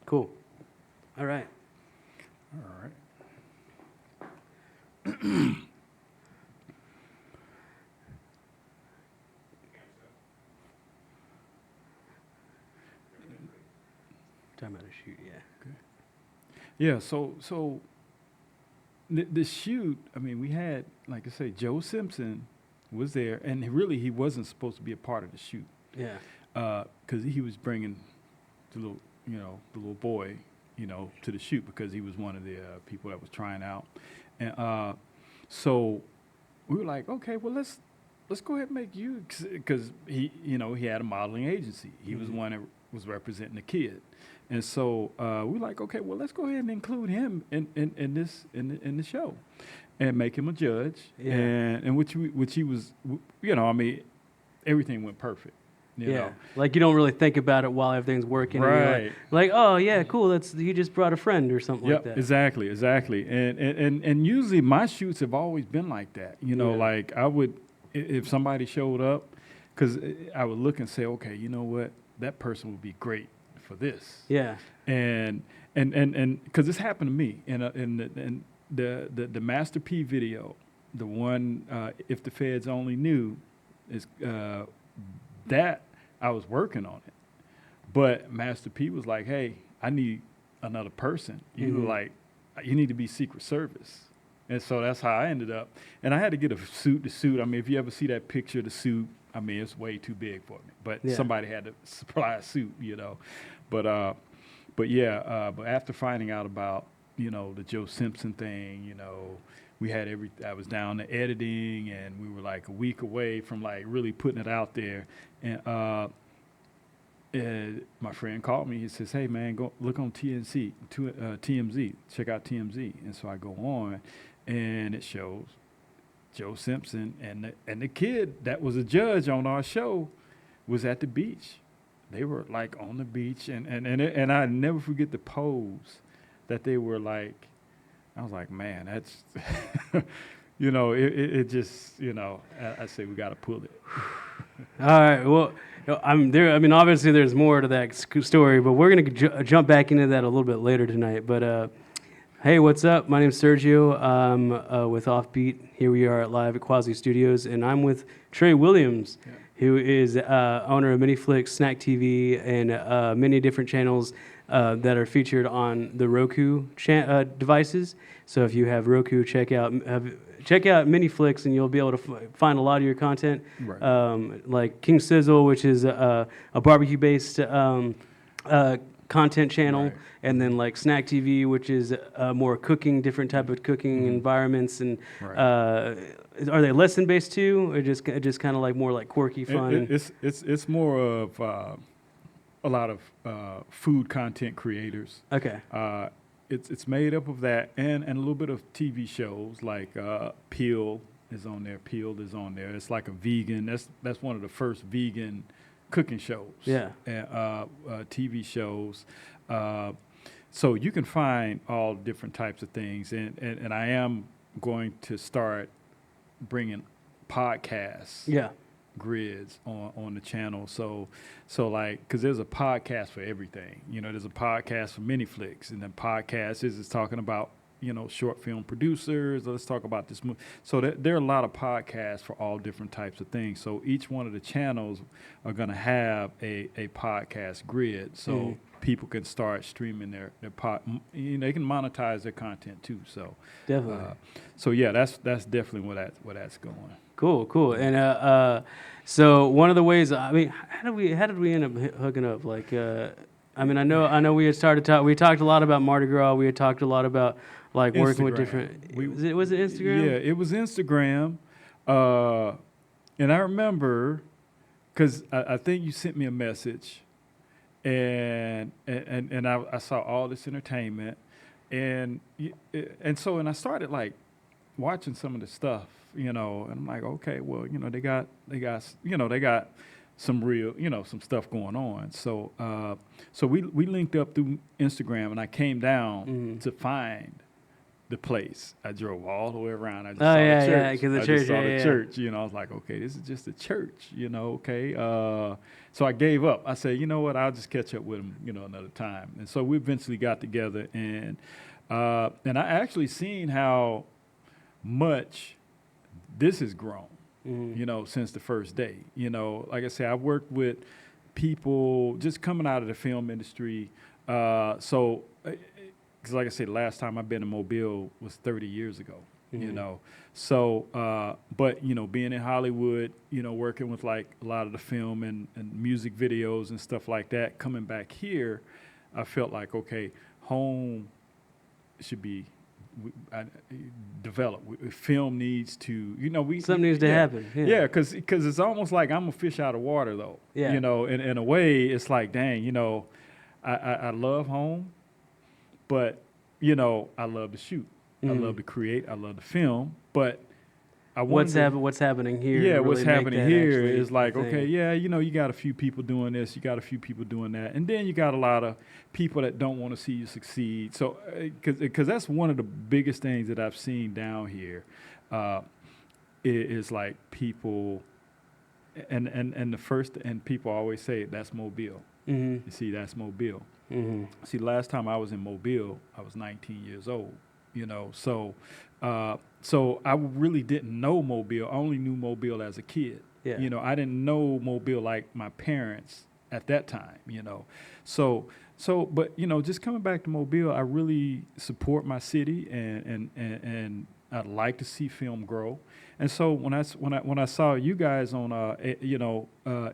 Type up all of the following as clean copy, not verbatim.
Cool. All right. All right. Talking about a shoot, yeah. Yeah, so the shoot, I mean, we had, like I say, Joe Simpson was there, and he wasn't supposed to be a part of the shoot. Yeah. Because he was bringing the little boy, to the shoot because he was one of the people that was trying out. And so we were like, okay, well, let's go ahead and make you, because he had a modeling agency. He was one that was representing the kid. And so we were like, okay, well, let's go ahead and include him in the show, and make him a judge. Yeah. And which he was, I mean, everything went perfect. You know? Like you don't really think about it while everything's working. Right. And you're like, oh yeah, cool. He just brought a friend or something like that. Exactly. And usually my shoots have always been like that. Like I would, if somebody showed up, because I would look and say, okay, you know what, that person would be great for this. Yeah. And because this happened to me in the Master P video, the one If the Feds Only Knew, is that I was working on it, but Master P was like, hey, I need another person. You need to be Secret Service. And so that's how I ended up. And I had to get a suit. The suit, I mean, if you ever see that picture of the suit, I mean, it's way too big for me. But somebody had to supply a suit, But after finding out about, the Joe Simpson thing, we had I was down to editing, and we were like a week away from like really putting it out there. And my friend called me. He says, hey, man, go look on TMZ, check out TMZ. And so I go on, and it shows Joe Simpson and the kid that was a judge on our show was at the beach. They were like on the beach, and I never forget the pose that they were like. I was like, man, that's, it just, I say we got to pull it. All right. Well, I'm there. I mean, obviously there's more to that story, but we're going to jump back into that a little bit later tonight. But hey, what's up? My name's Sergio. I'm with Offbeat. Here we are live at Quasi Studios, and I'm with Tre Williams, who is owner of Miniflyx, Snack TV, and many different channels that are featured on the Roku devices. So if you have Roku, check out Miniflyx, and you'll be able to find a lot of your content. Right. Like King Sizzle, which is a barbecue-based content channel, Right. and then like Snack TV, which is more cooking, different type of cooking environments. And Right. Are they lesson-based too, or just kind of like more like quirky fun? It's more of a lot of food content creators. Okay. It's made up of that and a little bit of TV shows like Peel is on there. Peeled is on there. It's like a vegan. That's one of the first vegan cooking shows. Yeah. And TV shows. So you can find all different types of things, and I am going to start bringing podcasts. Yeah. Grids on the channel, so like, because there's a podcast for everything. There's a podcast for Miniflyx, and then podcast is talking about short film producers. Let's talk about this movie. So there are a lot of podcasts for all different types of things. So each one of the channels are going to have a podcast grid, so people can start streaming their pod. They can monetize their content too. So Definitely. So yeah, that's definitely where that's going. Cool. And so one of the ways, I mean, how did we end up hooking up? Like, I mean, I know we had started we talked a lot about Mardi Gras. We had talked a lot about like working with different. Was it Instagram? Yeah, it was Instagram. And I remember, because I think you sent me a message, and I saw all this entertainment, and so I started like watching some of the stuff. And I'm like, okay, well, they got some real, some stuff going on. So we linked up through Instagram, and I came down to find the place. I drove all the way around. I just saw the church. Because the I church, just saw the church. I was like, okay, this is just a church. Okay. So I gave up. I said, you know what, I'll just catch up with him, another time. And so we eventually got together, and I actually seen how much this has grown, since the first day. Like I said, I've worked with people just coming out of the film industry. So, because like I said, the last time I've been in Mobile was 30 years ago. So but being in Hollywood, working with like a lot of the film and music videos and stuff like that, coming back here, I felt like, okay, home should be developed. Film needs to, something needs to happen. Yeah, because it's almost like I'm a fish out of water, though. Yeah. In a way, it's like, dang, I love home, but I love to shoot. I love to create. I love to film. But what's happening here? Yeah, really what's happening here is like, okay, yeah, you got a few people doing this, you got a few people doing that, and then you got a lot of people that don't want to see you succeed. So, because that's one of the biggest things that I've seen down here, is like people, and the first, and people always say that's Mobile. You see, that's Mobile. See, last time I was in Mobile, I was 19 years old. So I really didn't know Mobile. I only knew Mobile as a kid. Yeah. I didn't know Mobile like my parents at that time. So but just coming back to Mobile, I really support my city, and I'd like to see film grow. And so when I saw you guys on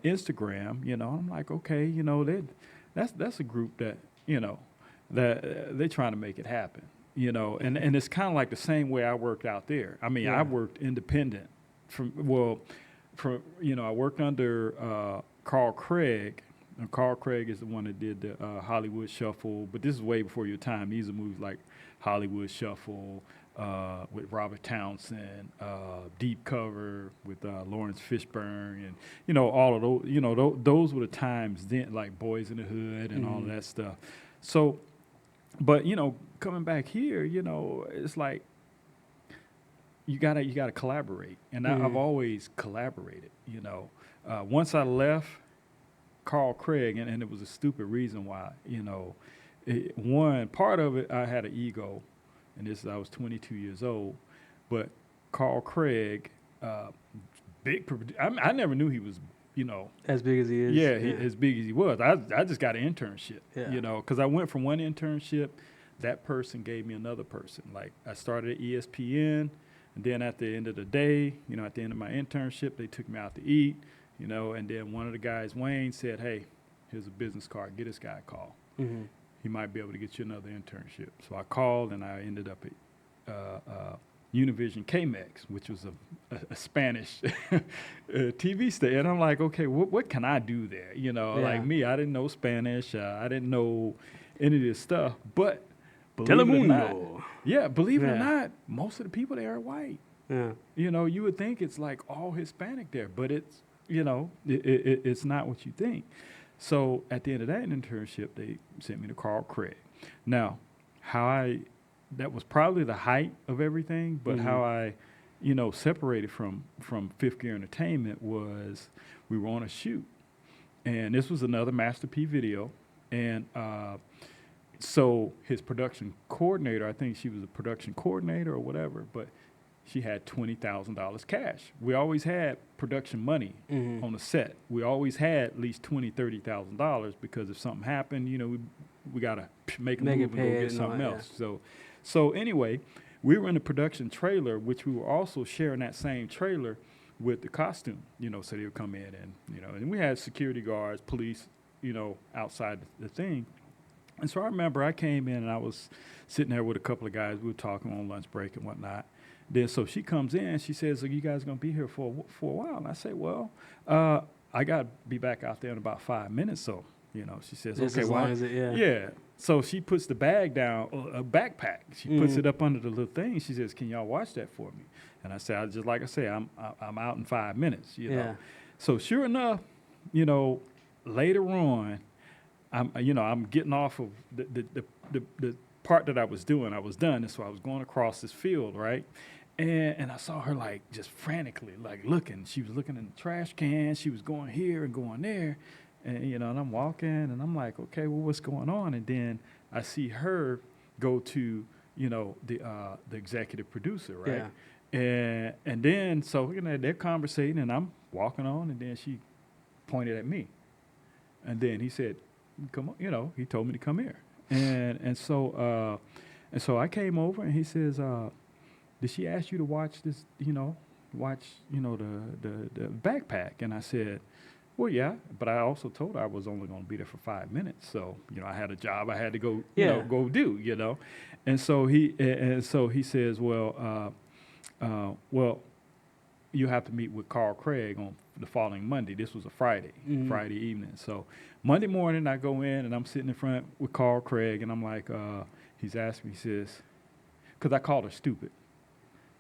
Instagram, I'm like, okay, that's a group that that they're trying to make it happen. And it's kind of like the same way I worked out there. I mean, I worked independent I worked under Carl Craig. And Carl Craig is the one that did the Hollywood Shuffle, but this is way before your time. These are movies like Hollywood Shuffle with Robert Townsend, Deep Cover with Lawrence Fishburne, and all of those. Those were the times then, like Boys in the Hood and all of that stuff. So, but coming back here, it's like you gotta collaborate, and I've always collaborated. Once I left Carl Craig, and it was a stupid reason why. One part of it, I had an ego, and I was 22 years old, but Carl Craig, I never knew he was. As big as he is. Yeah, as big as he was. I just got an internship. Because I went from one internship. That person gave me another person. Like, I started at ESPN, and then at the end of the day, at the end of my internship, they took me out to eat, and then one of the guys, Wayne, said, hey, here's a business card. Get this guy a call. He might be able to get you another internship. So I called, and I ended up at Univision KMEX, which was a Spanish TV station. And I'm like, okay, what can I do there? Like me, I didn't know Spanish. I didn't know any of this stuff, but believe it or not, most of the people there are white. Yeah. You would think it's like all Hispanic there, but it's, it's not what you think. So at the end of that internship, they sent me to Carl Craig. Now, that was probably the height of everything, but how I, separated from Fifth Gear Entertainment was we were on a shoot, and this was another Master P video, and so his production coordinator, I think she was a production coordinator or whatever, but she had $20,000 cash. We always had production money on the set. We always had at least $20,000, $30,000 because if something happened, we got to make a move and go get something else. So anyway, we were in the production trailer, which we were also sharing that same trailer with the costume, so they would come in and we had security guards, police, outside the thing. And so I remember I came in and I was sitting there with a couple of guys. We were talking on lunch break and whatnot. Then so she comes in, she says, "Are you guys going to be here for a while?" And I say, "Well, I got to be back out there in about 5 minutes." So, she says, just "Okay, as long as it, yeah." So she puts the bag down, a backpack. She puts it up under the little thing. She says, "Can y'all watch that for me?" And I said, "Just like I say, I'm out in 5 minutes." So sure enough, later on, I'm getting off of the part that I was doing. I was done, and so I was going across this field, right? And I saw her like just frantically like looking. She was looking in the trash can. She was going here and going there. And, you know, and I'm walking and I'm like, okay, well, what's going on? And then I see her go to, you know, the executive producer, right? Yeah. And then, so, you know, they're conversating and I'm walking on and then she pointed at me. And then he said, come on, you know, he told me to come here. And so I came over and he says, did she ask you to watch this, the backpack? And I said, well, yeah, but I also told her I was only going to be there for 5 minutes. So, you know, I had a job I had to go, go do, you know. And so he says, well, you have to meet with Carl Craig on the following Monday. This was a Friday evening. So Monday morning I go in and I'm sitting in front with Carl Craig and I'm like, he's asking me, he says, because I called her stupid.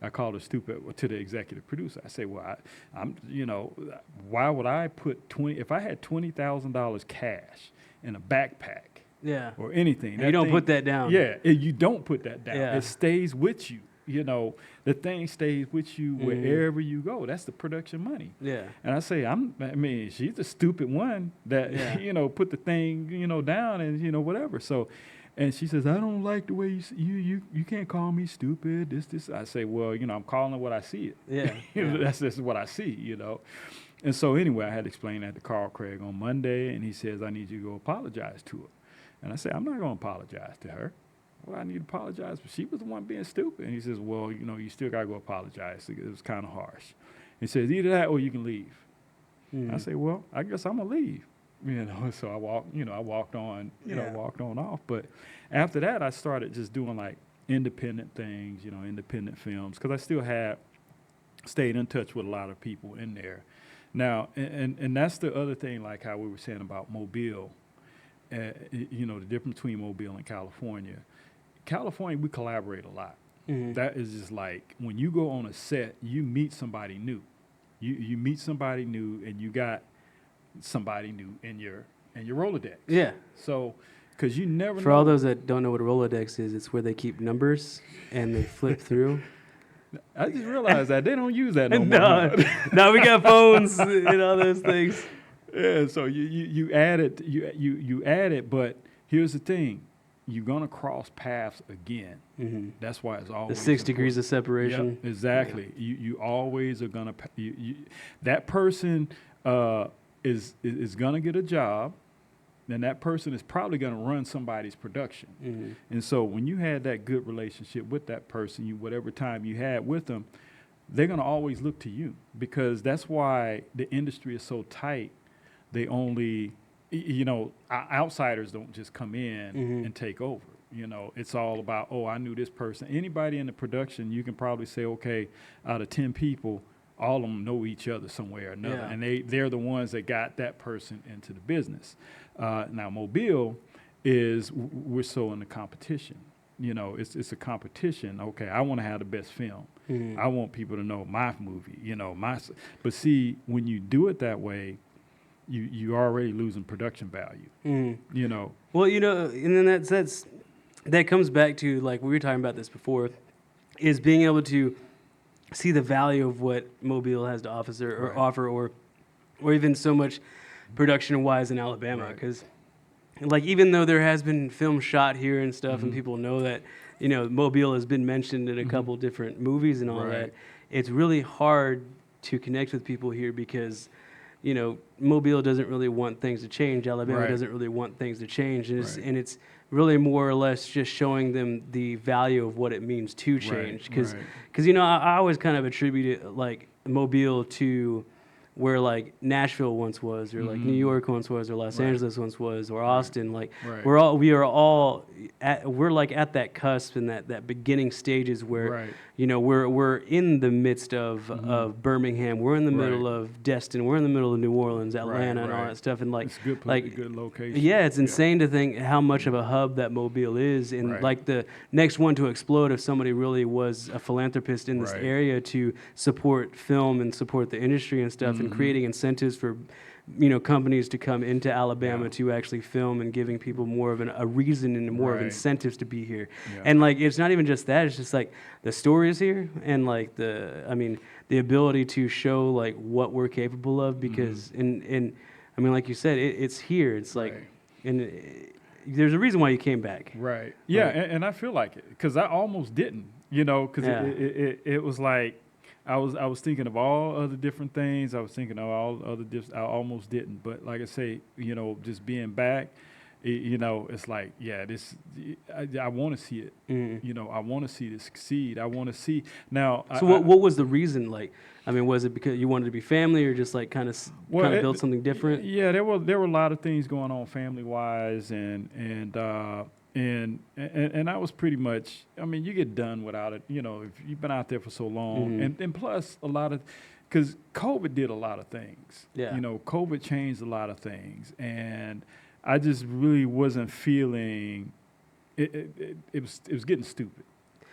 I called her stupid to the executive producer. I say, well, I'm, you know, why would I put if I had $20,000 cash in a backpack or anything. You don't put that down. Yeah, you don't put that down. Yeah. It stays with you. You know, the thing stays with you wherever you go. That's the production money. Yeah. And I say, she's the stupid one that, you know, put the thing, you know, down and, you know, whatever. So, and she says, I don't like the way you can't call me stupid. This. I say, well, you know, I'm calling it what I see it. Yeah. That's just what I see, you know. And so anyway, I had to explain that to Carl Craig on Monday, and he says, I need you to go apologize to her. And I say, I'm not going to apologize to her. Well, I need to apologize, but she was the one being stupid. And he says, well, you know, you still got to go apologize. It was kind of harsh. He says, either that or you can leave. I say, well, I guess I'm going to leave. You know, so I walked on, walked on off. But after that, I started just doing like independent things, you know, independent films, because I still stayed in touch with a lot of people in there. Now, and that's the other thing, like how we were saying about Mobile, you know, the difference between Mobile and California. California, we collaborate a lot. That is just like when you go on a set, you meet somebody new. You meet somebody new, and you got somebody new in your Rolodex. Yeah. So, because you never For all those that don't know what a Rolodex is, it's where they keep numbers and they flip through. I just realized that they don't use that no more. No, we got phones and all those things. Yeah, so you add it, you add it, but here's the thing. You're going to cross paths again. That's why it's always the 6 degrees of separation. Yep, exactly. Yeah. You always are going to, that person is going to get a job, then that person is probably going to run somebody's production. And so when you had that good relationship with that person, whatever time you had with them, they're going to always look to you, because that's why the industry is so tight. They only, you know, outsiders don't just come in and take over. You know, it's all about, oh, I knew this person. Anybody in the production, you can probably say, okay, out of 10 people, all of them know each other some way or another. Yeah. And they're the ones that got that person into the business. Now, Mobile we're so in the competition. You know, it's a competition. Okay, I want to have the best film. I want people to know my movie, you know, but see, when you do it that way, you're already losing production value, you know. Well, you know, and then that comes back to, like, we were talking about this before, is being able to see the value of what Mobile has to offer, or even so much production-wise in Alabama. Because, like, even though there has been film shot here and stuff, and people know that, you know, Mobile has been mentioned in a couple different movies and all that, it's really hard to connect with people here because, you know, Mobile doesn't really want things to change. Alabama doesn't really want things to change. And it's really more or less just showing them the value of what it means to change. Because, you know, I always kind of attribute it, like, Mobile to where, like, Nashville once was, or like New York once was, or Los Angeles once was, or Austin. Like, we're like at that cusp and that beginning stages where, you know, we're in the midst of Birmingham, we're in the middle of Destin, we're in the middle of New Orleans, Atlanta, and all that stuff. And like, it's good location. Yeah, it's insane to think how much of a hub that Mobile is, and like the next one to explode if somebody really was a philanthropist in this area to support film and support the industry and stuff. And creating incentives for, you know, companies to come into Alabama to actually film, and giving people more of a reason and more of incentives to be here. And like, it's not even just that, it's just like the story is here, and like the ability to show like what we're capable of, because and I mean, like you said, it's here. It's like, Right. and there's a reason why you came back. Right. Yeah, Right. and I feel like it because I almost didn't, you know, because Yeah. it was like I was thinking of all other different things. I was thinking of all other I almost didn't, but like I say, you know, just being back, you know, it's like, yeah, this I want to see it. Mm. You know, I want to see this succeed. I want to see now. So what was the reason? Like, I mean, was it because you wanted to be family, or just like kind of build something different? Yeah, there were a lot of things going on family wise, and I was pretty much. I mean, you get done without it. You know, if you've been out there for so long, and plus a lot of, because COVID did a lot of things. Yeah. You know, COVID changed a lot of things, and I just really wasn't feeling. It was getting stupid.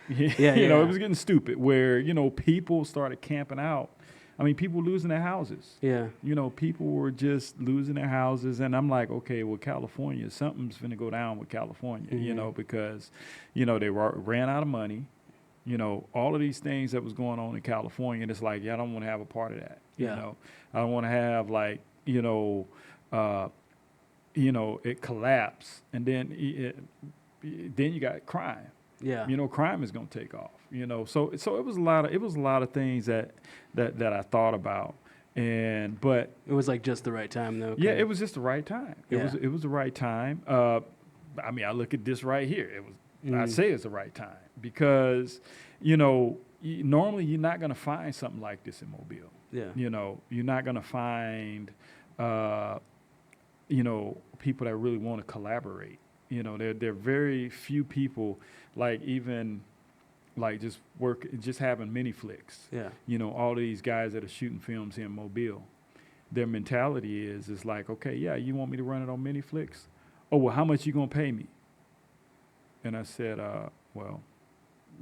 Yeah, you know, yeah. it was getting stupid where, you know, people started camping out. I mean, people losing their houses. Yeah. You know, people were just losing their houses. And I'm like, okay, well, California, something's going to go down with California, you know, because, you know, they ran out of money. You know, all of these things that was going on in California, and it's like, yeah, I don't want to have a part of that. Yeah. You know, I don't want to have like, it collapse. And then you got crime. Yeah. You know, crime is going to take off. You know, so it was a lot of things that I thought about, but it was like just the right time, though. Yeah, it was just the right time. Yeah. It was the right time. I mean, I look at this right here. It was. I say it's the right time because, you know, normally you're not going to find something like this in Mobile. Yeah. You know, you're not going to find, people that really want to collaborate. You know, there are very few people like even like just having Miniflyx. Yeah. You know, all of these guys that are shooting films here in Mobile, their mentality is like, okay, yeah, you want me to run it on Miniflyx? Oh, well, how much you gonna pay me? And I said, well,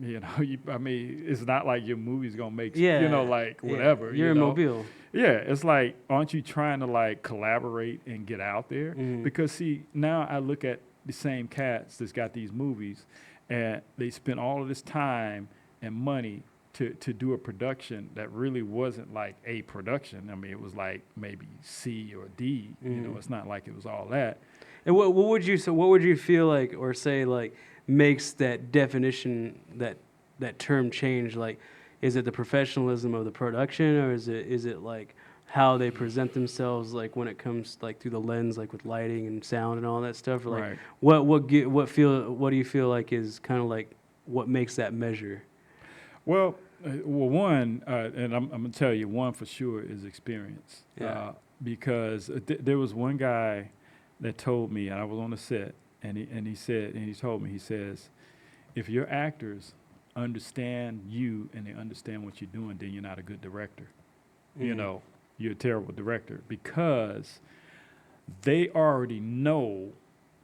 you know, I mean, it's not like your movie's gonna make, you know, like whatever. You're in Mobile. Yeah, it's like, aren't you trying to like collaborate and get out there? Because see, now I look at the same cats that's got these movies, and they spent all of this time and money to do a production that really wasn't like a production. I mean, it was like maybe C or D. You know, it's not like it was all that. And what would you feel like, or say like, makes that definition, that term change? Like, is it the professionalism of the production, or is it like how they present themselves, like when it comes like through the lens, like with lighting and sound and all that stuff? Or like, Right. what do you feel like is kind of like what makes that measure? Well, one, and I'm gonna tell you, one for sure is experience. Yeah. Because there was one guy that told me, and I was on the set, and he told me, he says, if your actors understand you and they understand what you're doing, then you're not a good director. You know, you're a terrible director because they already know,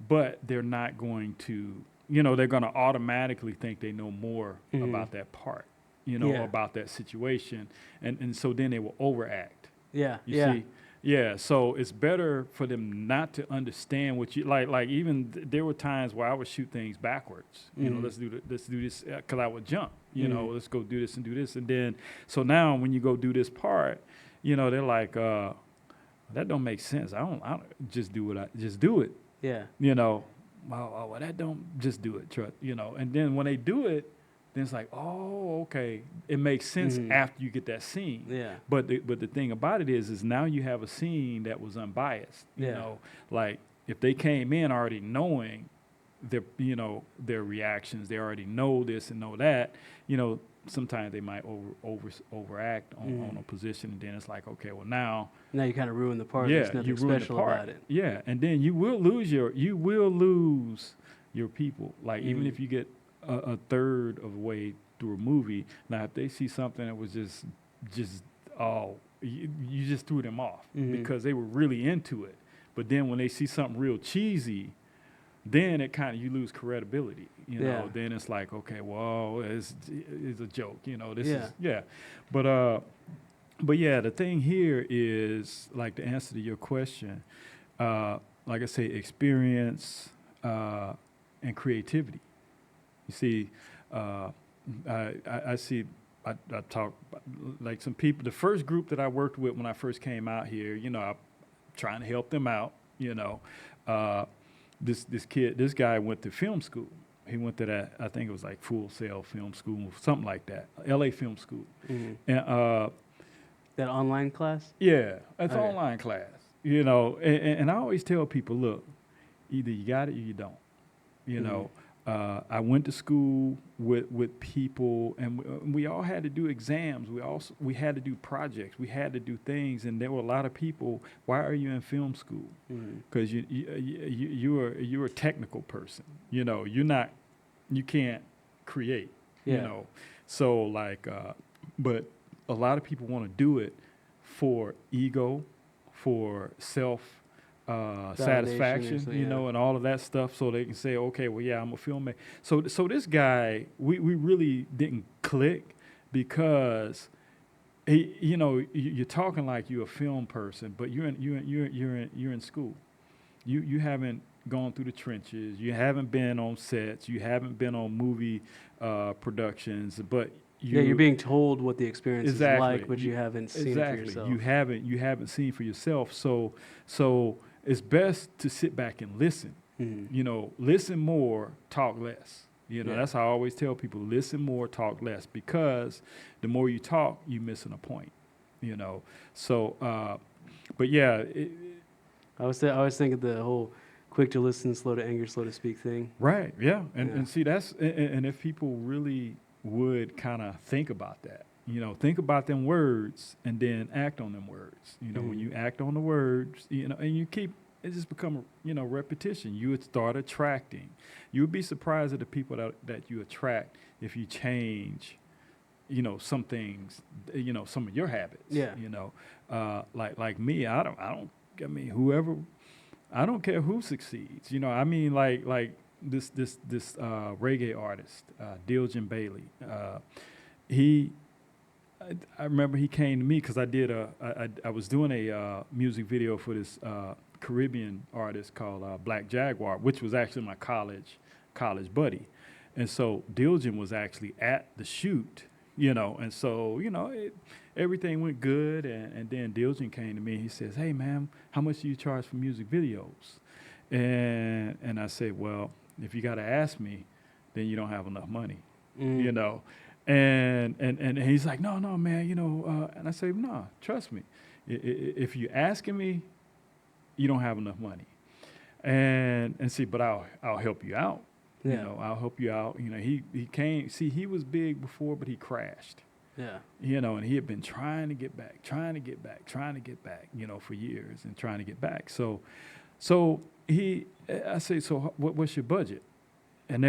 but they're not going to, you know, they're going to automatically think they know more about that part, you know, about that situation. And so then they will overact. Yeah. You see? Yeah, so it's better for them not to understand what you like. Even there were times where I would shoot things backwards. You know, let's do this because I would jump. You know, let's go do this and do this, and then so now when you go do this part, you know, they're like, that don't make sense. I don't just do it. Yeah. You know, well, that don't just do it. You know, and then when they do it, then it's like, oh, okay, it makes sense after you get that scene. Yeah. But the thing about it is now you have a scene that was unbiased. You know, like if they came in already knowing their reactions, they already know this and know that. You know, sometimes they might overact on a position, and then it's like, okay, well now you kind of ruin the part. There's nothing special about it. Yeah, and then you will lose your people. Like even if you get a third of the way through a movie, now if they see something that was just you just threw them off because they were really into it. But then when they see something real cheesy, then it kind of, you lose credibility. You know, then it's like, okay, well, it's a joke. You know, this is But yeah, the thing here is, like, to answer to your question, like I say, experience and creativity. You see, I talk like some people. The first group that I worked with when I first came out here, you know, trying to help them out. This guy went to film school. He went to that, I think it was like Full Sail Film School, something like that, LA Film School. Mm-hmm. And That online class? yeah, it's Okay. online class, and I always tell people, look, either you got it or you don't. I went to school with people, and we all had to do exams. We had to do projects. We had to do things, and there were a lot of people. Why are you in film school? Because you're a technical person. You can't create. Yeah. So like, but a lot of people want to do it for ego, for self. Satisfaction, and all of that stuff, so they can say, okay, well, yeah, I'm a filmmaker. So this guy, we really didn't click because he, you're talking like you're a film person, but you're in school. You haven't gone through the trenches. You haven't been on sets. You haven't been on movie productions, but you're being told what the experience is like, but you haven't seen it for yourself. You haven't seen for yourself. So it's best to sit back and listen. Listen more, talk less. That's how I always tell people: listen more, talk less, because the more you talk, you're missing a point. So, but yeah. I was thinking the whole quick to listen, slow to anger, slow to speak thing. Right. Yeah. And see, that's and if people really would kind of think about that. Think about them words and then act on them words. When you act on the words, and you keep, it just become, repetition. You would start attracting. You would be surprised at the people that you attract if you change, some things, some of your habits. Yeah. Like me, I don't care who succeeds. Like this reggae artist, Diljan Bailey. I remember he came to me because I was doing a music video for this Caribbean artist called Black Jaguar, which was actually my college buddy. And so Diljan was actually at the shoot, and so, everything went good. And then Diljan came to me. He says, hey, man, how much do you charge for music videos? And I said, well, if you got to ask me, then you don't have enough money, And he's like, no, man, and I say, no, trust me. If you're asking me, you don't have enough money. And see, but I'll help you out. Yeah. I'll help you out. He came, see, he was big before, but he crashed. Yeah. And he had been trying to get back, for years and trying to get back. So I say, so what's your budget? And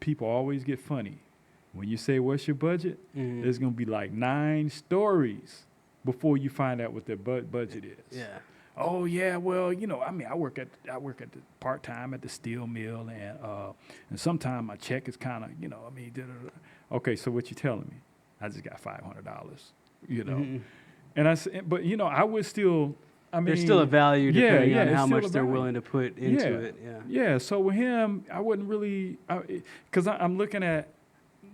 people always get funny. When you say, what's your budget? There's going to be like 9 stories before you find out what their budget is. Yeah. Oh, yeah, well, I work at the part-time at the steel mill, and sometimes my check is kind of, Okay, so what you telling me? I just got $500, And I said, but, I would still, there's still a value depending on how much they're value. willing to put into it. Yeah. Yeah, so with him, I wouldn't really, because I'm looking at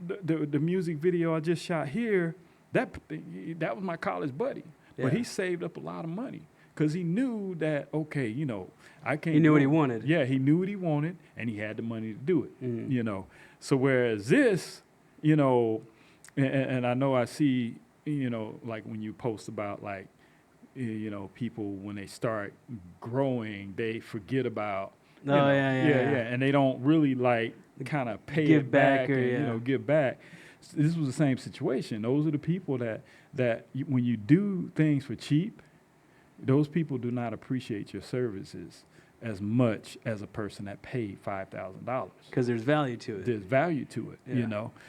the music video I just shot here. That was my college buddy, but he saved up a lot of money because he knew that, okay, I can't. He knew what he wanted. Yeah, he knew what he wanted, and he had the money to do it. So whereas this, and I know I see, like when you post about like, people when they start growing, they forget about. And they don't really like kind of pay give it back or, and give back. This was the same situation. Those are the people that when you do things for cheap, those people do not appreciate your services as much as a person that paid $5,000. Because there's value to it. There's value to it,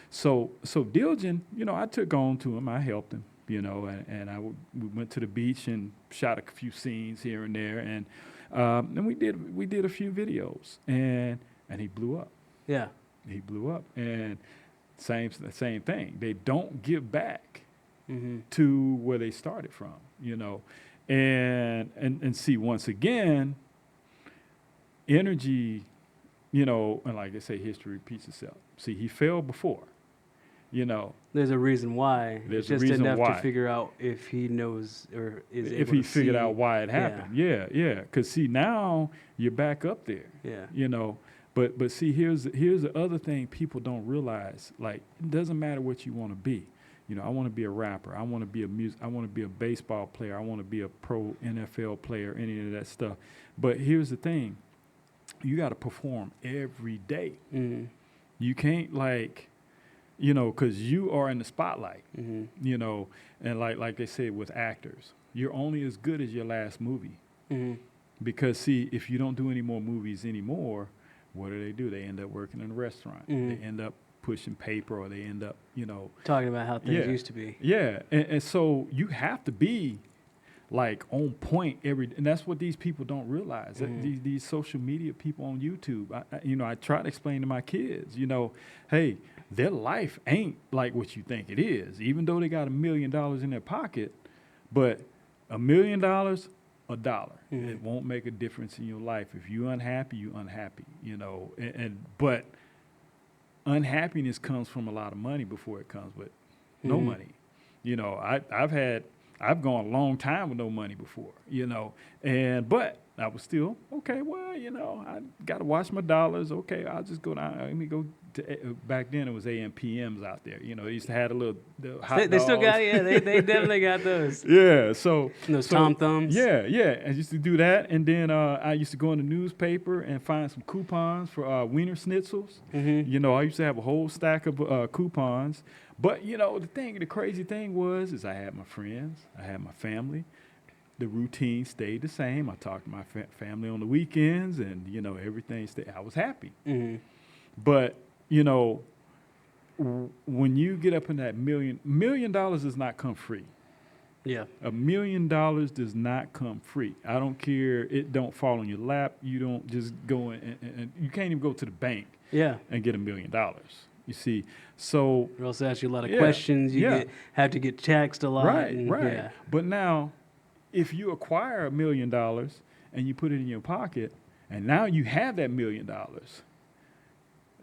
So Diljan, I took on to him. I helped him, and we went to the beach and shot a few scenes here and there, and we did a few videos, and he blew up. Yeah. He blew up, and same thing. They don't give back to where they started from, and see, once again, energy, and like I say, history repeats itself. See, he fell before, you know. There's a reason why. There's It's just a reason enough why. to figure out if he knows or is If able he to figured see. out why it happened. Yeah. Because see, now you're back up there. Yeah. You know. But see, here's the other thing people don't realize. Like, it doesn't matter what you want to be. You know, I want to be a rapper. I want to be I want to be a baseball player. I want to be a pro NFL player, any of that stuff. But here's the thing. You got to perform every day. Mm-hmm. You can't, like, you know, because you are in the spotlight, Mm-hmm. you know, and like they say with actors, you're only as good as your last movie. Mm-hmm. Because, see, if you don't do any more movies anymore, what do? They end up working in a restaurant. Mm-hmm. They end up pushing paper, or they end up, you know. Talking about how things Yeah. used to be. Yeah, and so you have to be, like, on point and that's what these people don't realize. Mm-hmm. These social media people on YouTube, I try to explain to my kids, you know, hey, their life ain't like what you think it is, even though they got $1 million in their pocket, but $1 million, $1. Mm-hmm. It won't make a difference in your life. If you're unhappy, you're unhappy, you know, but unhappiness comes from a lot of money before it comes with no Mm-hmm. money. You know, I've gone a long time with no money before, you know, but I was still, okay, well, you know, I got to watch my dollars. Okay, I'll just go down. Let me go to, back then it was AM PMs out there. You know, they used to have the hot They still dogs. got, yeah, they definitely got those. Yeah, so. And those so, Tom Thumbs. Yeah. I used to do that. And then I used to go in the newspaper and find some coupons for Wiener Schnitzels. Mm-hmm. You know, I used to have a whole stack of coupons. But, you know, the crazy thing is I had my friends, I had my family. The routine stayed the same. I talked to my family on the weekends, and, you know, everything stayed. I was happy. Mm-hmm. But, you know, when you get up in that $1 million does not come free. Yeah. $1 million does not come free. I don't care. It don't fall on your lap. You don't just go in and you can't even go to the bank Yeah. and get $1 million. You see, so Or else ask you a lot of Yeah, questions. You yeah. have to get taxed a lot. right. Yeah. But now, if you acquire $1 million and you put it in your pocket, and now you have that $1 million,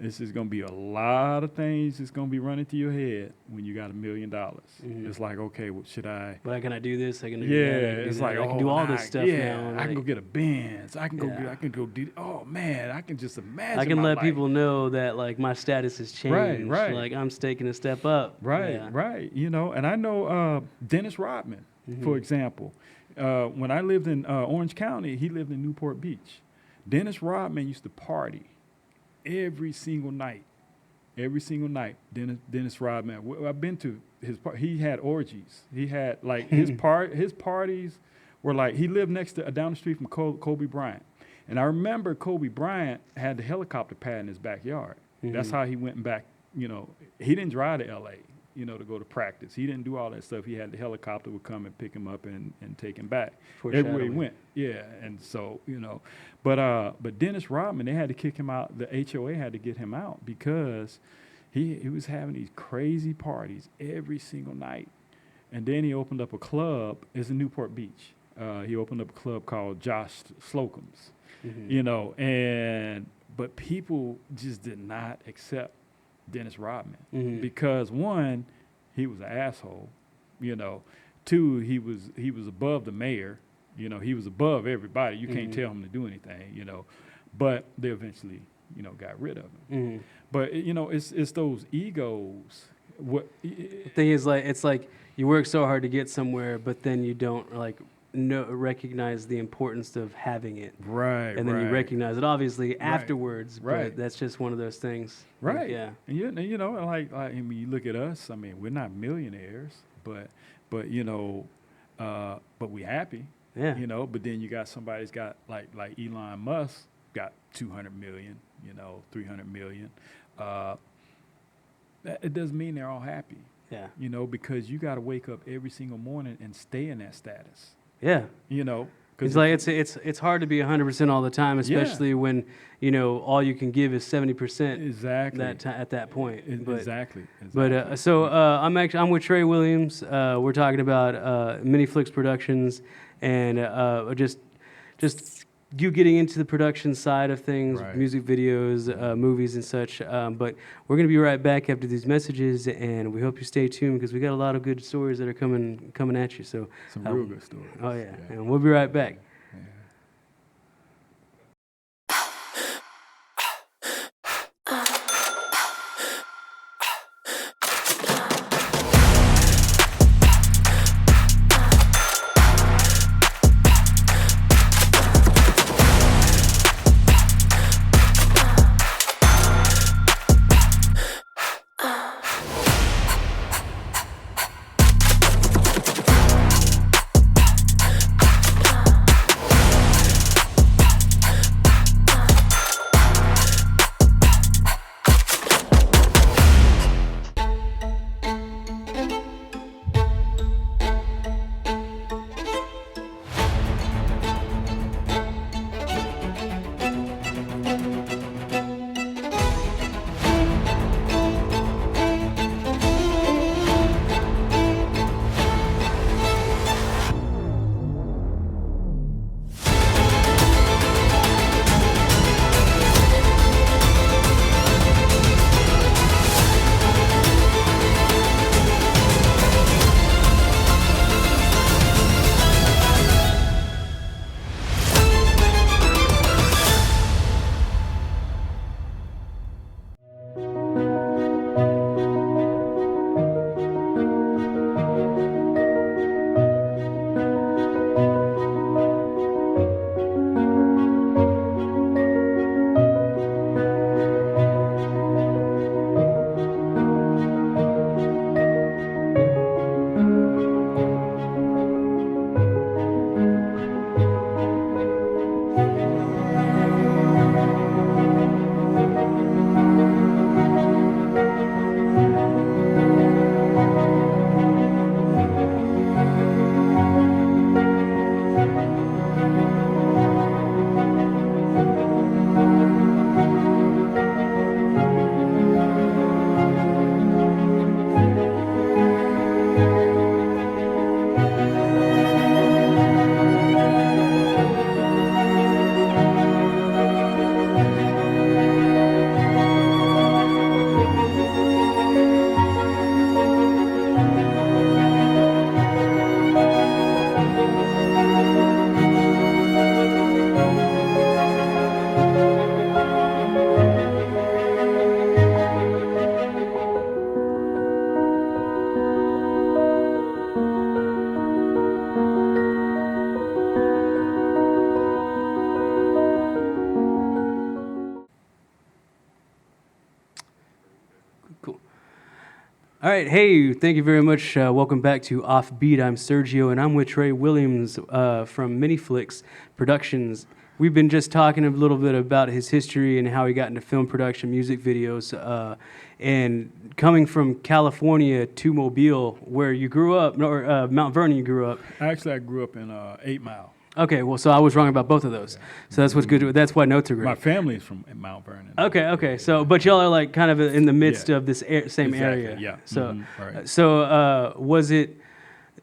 this is going to be a lot of things that's going to be running through your head when you got $1 million. Mhm. It's like, okay, well, should I? But can I do this? I can do Yeah, that. I can do it's that. like, I can do all this stuff yeah, now. I can go like, get a Benz. I can go. Yeah. I can go. Oh man, I can just imagine. I can my let life. people know that like my status has changed. right. Like I'm taking a step up. Right, Yeah. right. You know, and I know Dennis Rodman, Mhm. for example. When I lived in Orange County, he lived in Newport Beach. Dennis Rodman used to party every single night. Every single night, Dennis Rodman. I've been to his. He had orgies. He had like his parties were like he lived next to down the street from Kobe Bryant, and I remember Kobe Bryant had the helicopter pad in his backyard. That's Mhm. how he went back. You know, he didn't drive to L.A. You know, to go to practice. He didn't do all that stuff. He had the helicopter would come and pick him up and take him back everywhere he Foreshadowing. went. Yeah, and so you know, but Dennis Rodman, they had to kick him out. The HOA had to get him out because he was having these crazy parties every single night, and then he opened up a club. It's in Newport Beach. He opened up a club called Josh Slocum's. Mhm. You know, but people just did not accept Dennis Rodman Mhm. because one, he was an asshole, you know. Two, he was above the mayor, you know. He was above everybody. You can't Mhm. tell him to do anything, you know. But they eventually, you know, got rid of him. Mhm. But you know, it's those egos. The thing is, like, it's like you work so hard to get somewhere, but then you don't like recognize the importance of having it, Right, and then you recognize it obviously afterwards. right. But that's just one of those things. Like, Right. yeah. And you know, like I mean, you look at us. I mean, we're not millionaires, but you know, but we happy. Yeah. You know, but then you got somebody that's got like Elon Musk got 200 million, you know, 300 million. It doesn't mean they're all happy, Yeah. you know, because you got to wake up every single morning and stay in that status, Yeah. you know. It's like it's hard to be 100% all the time, especially when you know all you can give is 70%. exactly At that point. But, exactly. But so I'm with Tre Williams. We're talking about Miniflyx Productions and just you getting into the production side of things, Right. music videos, movies and such. But we're going to be right back after these messages, and we hope you stay tuned because we got a lot of good stories that are coming at you. So Some real good stories. oh yeah, and we'll be right back. Cool. All right, hey, thank you very much. Welcome back to Offbeat. I'm Sergio, and I'm with Tre Williams from Miniflyx Productions. We've been just talking a little bit about his history and how he got into film production, music videos, and coming from California to Mobile, where you grew up, or Mount Vernon you grew up. Actually, I grew up in 8 Mile. Okay, well, so I was wrong about both of those. So that's what's good. That's why notes are great. My family is from Mount Vernon. Okay. So, but y'all are like kind of in the midst of this same Exactly, area. yeah. So, Right. so was it?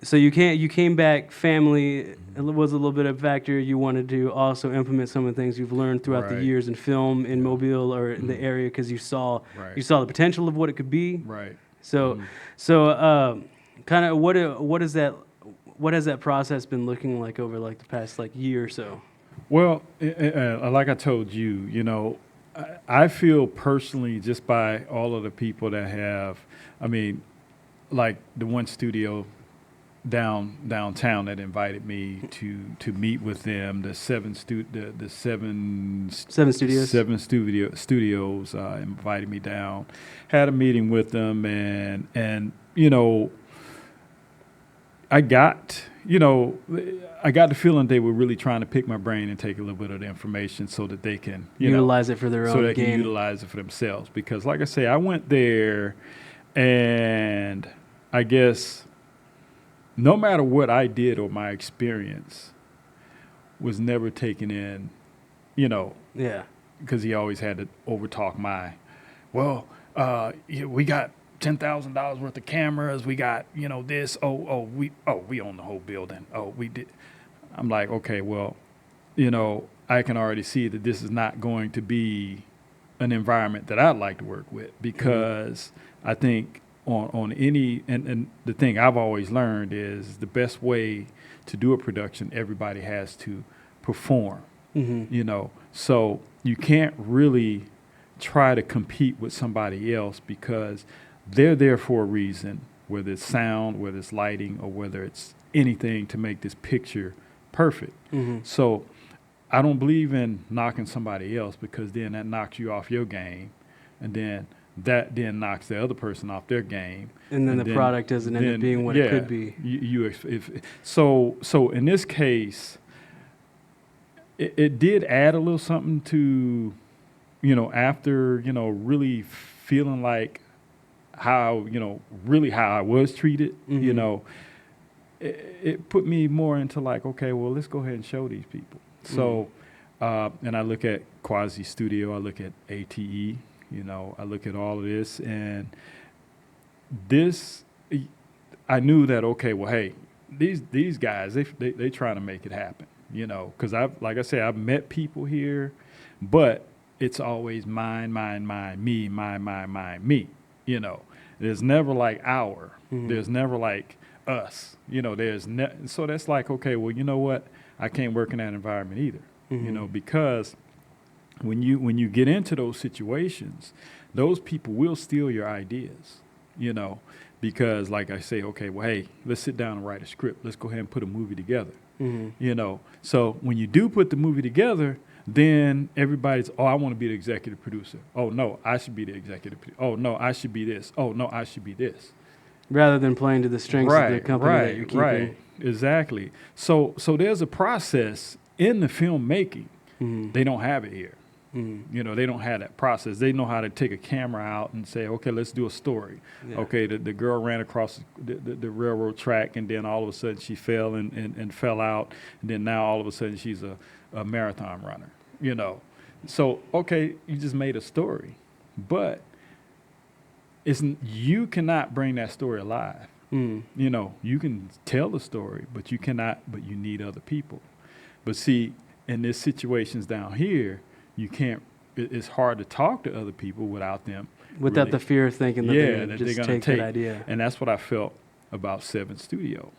So you came back. Family was a little bit of a factor. You wanted to also implement some of the things you've learned throughout the Right. years in film in Mobile or in the area because you saw Right. the potential of what it could be. Right. So, kind of what is that? What has that process been looking like over like the past like year or so? Well, like I told you, you know, I feel personally just by all of the people that have, I mean, like the one studio downtown that invited me to meet with them, the seven studios invited me down, had a meeting with them, and you know, I got the feeling they were really trying to pick my brain and take a little bit of the information so that they can utilize it for their own so they gain. can utilize it for themselves. Because, like I say, I went there, and I guess no matter what I did or my experience was never taken in, Yeah. because he always had to overtalk we got $10,000 worth of cameras. We got, this. We own the whole building. Oh, we did. I'm like, okay, well, I can already see that this is not going to be an environment that I'd like to work with, because I think on any, and the thing I've always learned is the best way to do a production, everybody has to perform, so you can't really try to compete with somebody else, because they're there for a reason, whether it's sound, whether it's lighting, or whether it's anything to make this picture perfect. So I don't believe in knocking somebody else, because then that knocks you off your game, and then that then knocks the other person off their game. And then the product doesn't end up being what it could be. So in this case, it did add a little something to, after, really feeling like how, really how I was treated, it put me more into like, okay, well, let's go ahead and show these people. So, and I look at Quasi Studio, I look at ATE, I look at all of this, and this, I knew that, okay, well, hey, these guys, they trying to make it happen, because like I said, I've met people here, but it's always mine, me, mine, me, There's never like our, there's never like us, so that's like, okay, well, you know what? I can't work in that environment either, because when you get into those situations, those people will steal your ideas, because like I say, okay, well, hey, let's sit down and write a script. Let's go ahead and put a movie together, So when you do put the movie together, then everybody's, oh, I want to be the executive producer. Oh, no, I should be the executive producer. Oh, no, I should be this. Oh, no, I should be this. Rather than playing to the strengths of the company that you're keeping. Right, exactly. So there's a process in the filmmaking. They don't have it here. They don't have that process. They know how to take a camera out and say, okay, let's do a story. Yeah. Okay, the girl ran across the railroad track, and then all of a sudden she fell and fell out, and then now all of a sudden she's a marathon runner. So okay, you just made a story, but you cannot bring that story alive. You can tell the story, but you cannot. But you need other people. But see, in these situations down here, you can't. It's hard to talk to other people without them. Without really, the fear of thinking that they're going to just take that idea. And that's what I felt about 7 Studio.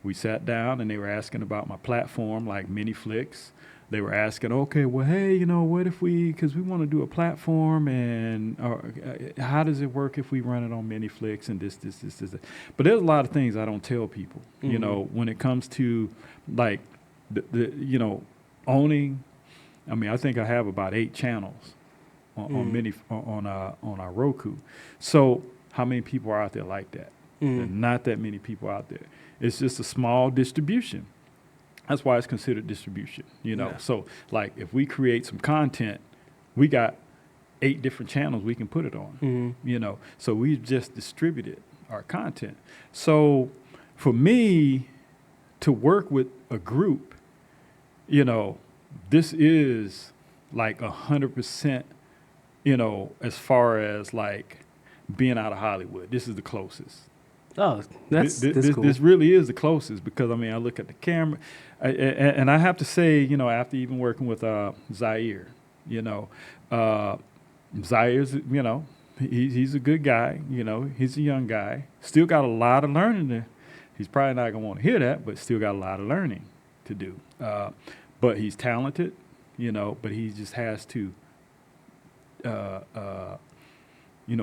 We sat down and they were asking about my platform, like Miniflyx. They were asking, okay, well, hey, what if because we want to do a platform, and how does it work if we run it on Miniflyx and this. But there's a lot of things I don't tell people, when it comes to like the owning. I mean, I think I have about 8 channels on our Roku. So how many people are out there like that? There's not that many people out there. It's just a small distribution. That's why it's considered distribution, Yeah. So, like, if we create some content, we got 8 different channels we can put it on, So we've just distributed our content. So for me to work with a group, this is like 100%, as far as like being out of Hollywood. This is the closest. Oh, that's cool. This really is the closest, because I mean, I look at the camera, and I have to say, after even working with Zaire, Zaire's, he's a good guy. He's a young guy, still got a lot of learning there. He's probably not gonna want to hear that, but still got a lot of learning to do. But he's talented, but he just has to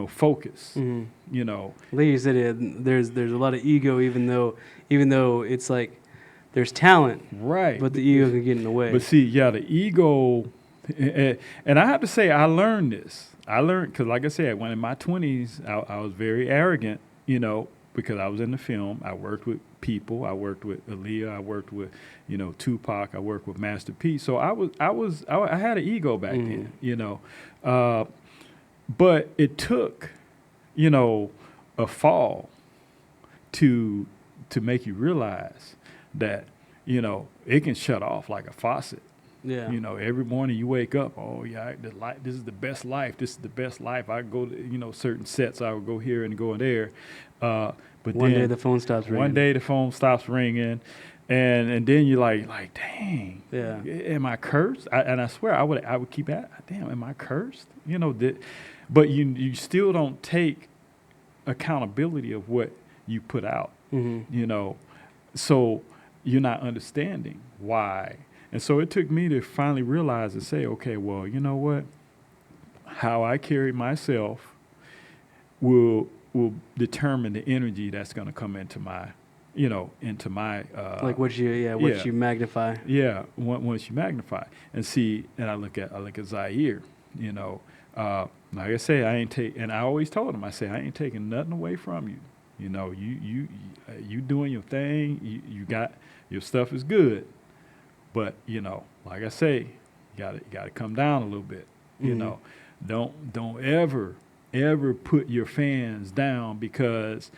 focus. Like you said, there's a lot of ego, even though it's like there's talent, right? But the ego can get in the way. But see, the ego, and I have to say, I learned this. Because, like I said, when in my 20s, I was very arrogant, because I was in the film. I worked with people. I worked with Aaliyah. I worked with, Tupac. I worked with Master P. So I had an ego back then, but it took, a fall to make you realize that, it can shut off like a faucet. Yeah. Every morning you wake up, this is the best life. This is the best life. I go to, certain sets. I would go here and go there. But one day the phone stops ringing. One day the phone stops ringing. And then you're like, dang, Yeah. am I cursed? And I swear I would keep at, damn, am I cursed? You know, but you still don't take accountability of what you put out, you know, so you're not understanding why. And so it took me to finally realize and say, okay, well, you know what? How I carry myself will determine the energy that's going to come into my, you know, into my Like what you magnify. Yeah, once you magnify and see, and I look at Zaire, you know, like I say, and I always told him, I say, I ain't taking nothing away from you. You know, you doing your thing. You got your stuff is good, but you know, like I say, you gotta come down a little bit. You know, don't ever put your fans down, because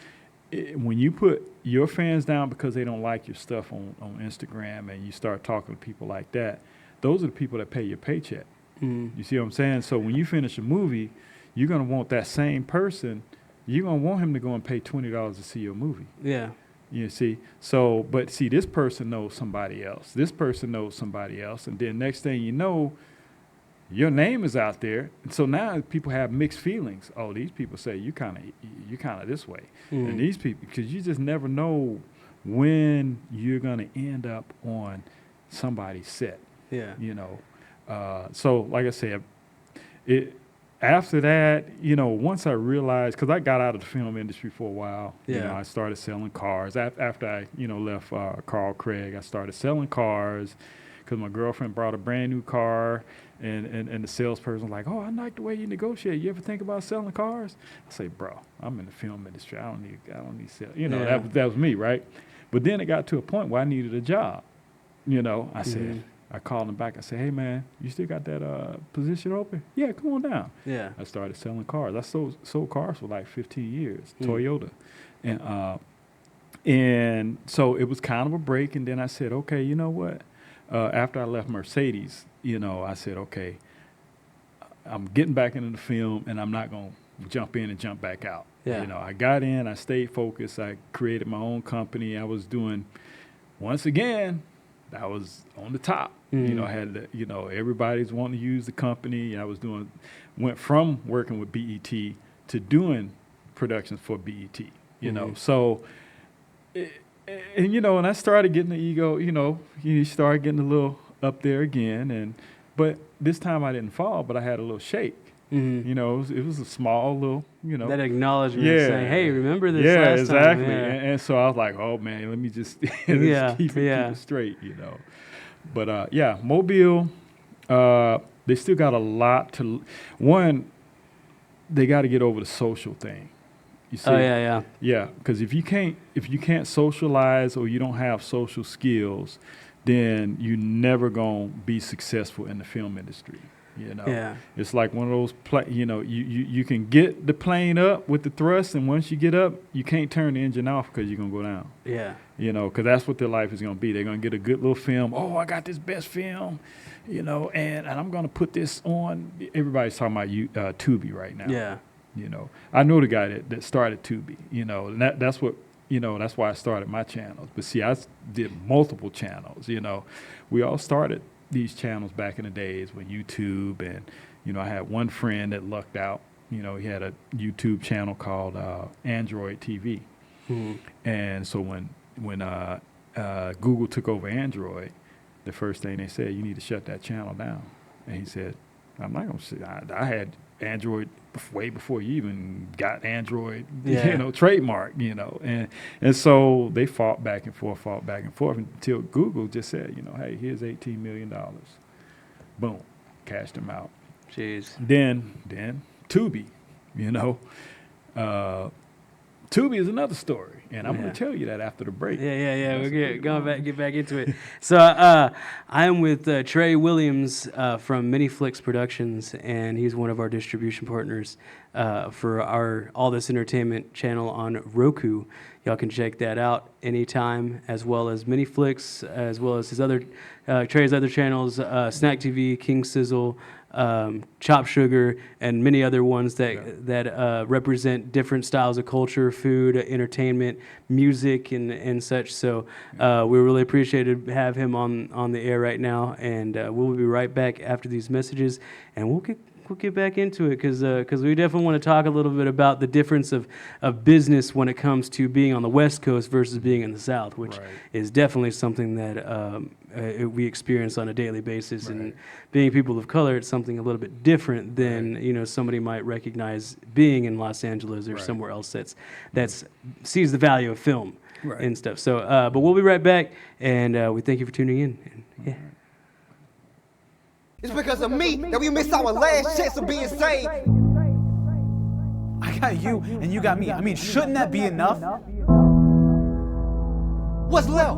when you put your fans down because they don't like your stuff on Instagram, and you start talking to people like that, those are the people that pay your paycheck. You see what I'm saying? So when you finish a movie, you're going to want that same person, you're going to want him to go and pay $20 to see your movie. Yeah. You see? So, but see, this person knows somebody else. This person knows somebody else. And then next thing you know, your name is out there. And so now people have mixed feelings. Oh, these people say you kind of this way. And these people, because you just never know when you're going to end up on somebody's set. Yeah. You know? So like I said, after that, you know, once I realized, because I got out of the film industry for a while, you know, I started selling cars. After I, you know, left Carl Craig, I started selling cars because my girlfriend brought a brand new car, and the salesperson was like, oh, I like the way you negotiate. You ever think about selling cars? I say, bro, I'm in the film industry. I don't need sell. You know, that was me, right? But then it got to a point where I needed a job. You know, I said, I called him back. I said, hey, man, you still got that position open? Yeah, come on down. Yeah. I started selling cars. I sold cars for like 15 years, Toyota. And so it was kind of a break. And then I said, okay, you know what? After I left Mercedes, you know, I said, okay, I'm getting back into the film, and I'm not going to jump in and jump back out. Yeah. You know, I got in, I stayed focused. I created my own company. I was doing, once again, I was on the top. You know, I had, you know, everybody's wanting to use the company. I was went from working with BET to doing productions for BET, you know. So, and, you know, and I started getting the ego, you know, you start getting a little up there again. But this time I didn't fall, but I had a little shake. You know, it was a small little, you know. That acknowledgement saying, hey, remember this last time? Exactly. And so I was like, oh, man, let me just keep it straight, you know. But, Mobile, they still got a lot to – one, they got to get over the social thing. You see? Yeah, because if you can't socialize, or you don't have social skills, then you're never going to be successful in the film industry. You know, it's like one of those, you know, you can get the plane up with the thrust, and once you get up, you can't turn the engine off because you're going to go down. Yeah. You know, because that's what their life is going to be. They're going to get a good little film. Oh, I got this best film, you know, and I'm going to put this on. Everybody's talking about Tubi right now. Yeah. You know, I know the guy that started Tubi, you know, and that's what, you know, that's why I started my channels. But see, I did multiple channels, you know. We all started these channels back in the days with YouTube, and you know, I had one friend that lucked out. You know, he had a YouTube channel called Android TV, and so when Google took over Android, the first thing they said, you need to shut that channel down. And he said, I'm not gonna say I had Android way before you even got Android, you know, trademark, you know, and so they fought back and forth until Google just said, you know, hey, here's $18 million. Boom, cashed them out. Jeez. Then Tubi, you know, Tubi is another story, and I'm going to tell you that after the break. We're get back into it. So I am with Tre Williams from Miniflyx Productions, and he's one of our distribution partners for our All This Entertainment channel on Roku. Y'all can check that out anytime, as well as Miniflyx, as well as his other Tre's other channels, Snack TV, King Sizzle, chopped sugar, and many other ones that represent different styles of culture, food, entertainment, music, and such. So we really appreciated to have him on the air right now, and we'll be right back after these messages, and we'll get back into it because we definitely want to talk a little bit about the difference of business when it comes to being on the West Coast versus being in the South, which is definitely something that we experience on a daily basis. And being people of color, it's something a little bit different than somebody might recognize being in Los Angeles or somewhere else that's sees the value of film and stuff. So, but we'll be right back, and we thank you for tuning in. And, It's because of me that we missed our last chance of being saved. I got you and you got me. I mean, shouldn't that be enough? What's left?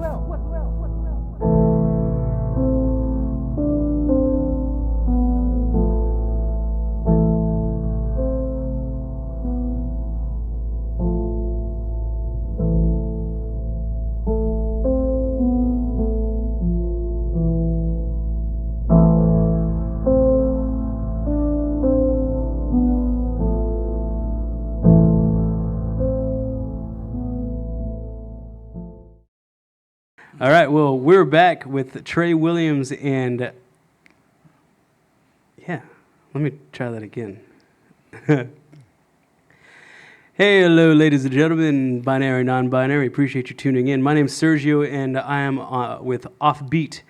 All right, well, we're back with Tre Williams, and let me try that again. Hey, hello, ladies and gentlemen, binary, non-binary. Appreciate you tuning in. My name is Sergio, and I am with Offbeat.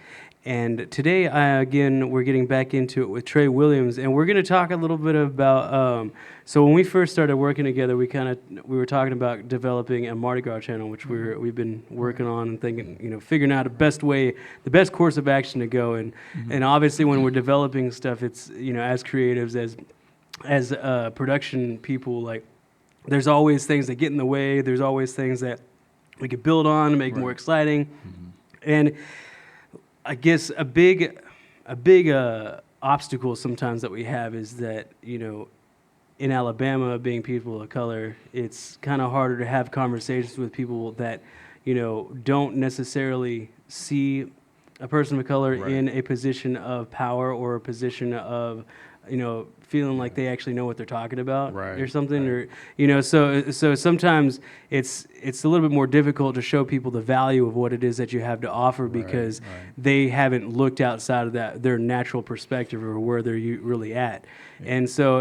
And today, we're getting back into it with Tre Williams, and we're going to talk a little bit about. So when we first started working together, we were talking about developing a Mardi Gras channel, which we've been working on and thinking, figuring out the best course of action to go. And obviously, when we're developing stuff, it's as creatives, as production people, like there's always things that get in the way. There's always things that we could build on to make more exciting, and I guess a big obstacle sometimes that we have is that, in Alabama, being people of color, it's kind of harder to have conversations with people that, don't necessarily see a person of color in a position of power or a position of, feeling like they actually know what they're talking about or something, or so sometimes it's a little bit more difficult to show people the value of what it is that you have to offer because they haven't looked outside of their natural perspective or where they're really at. And so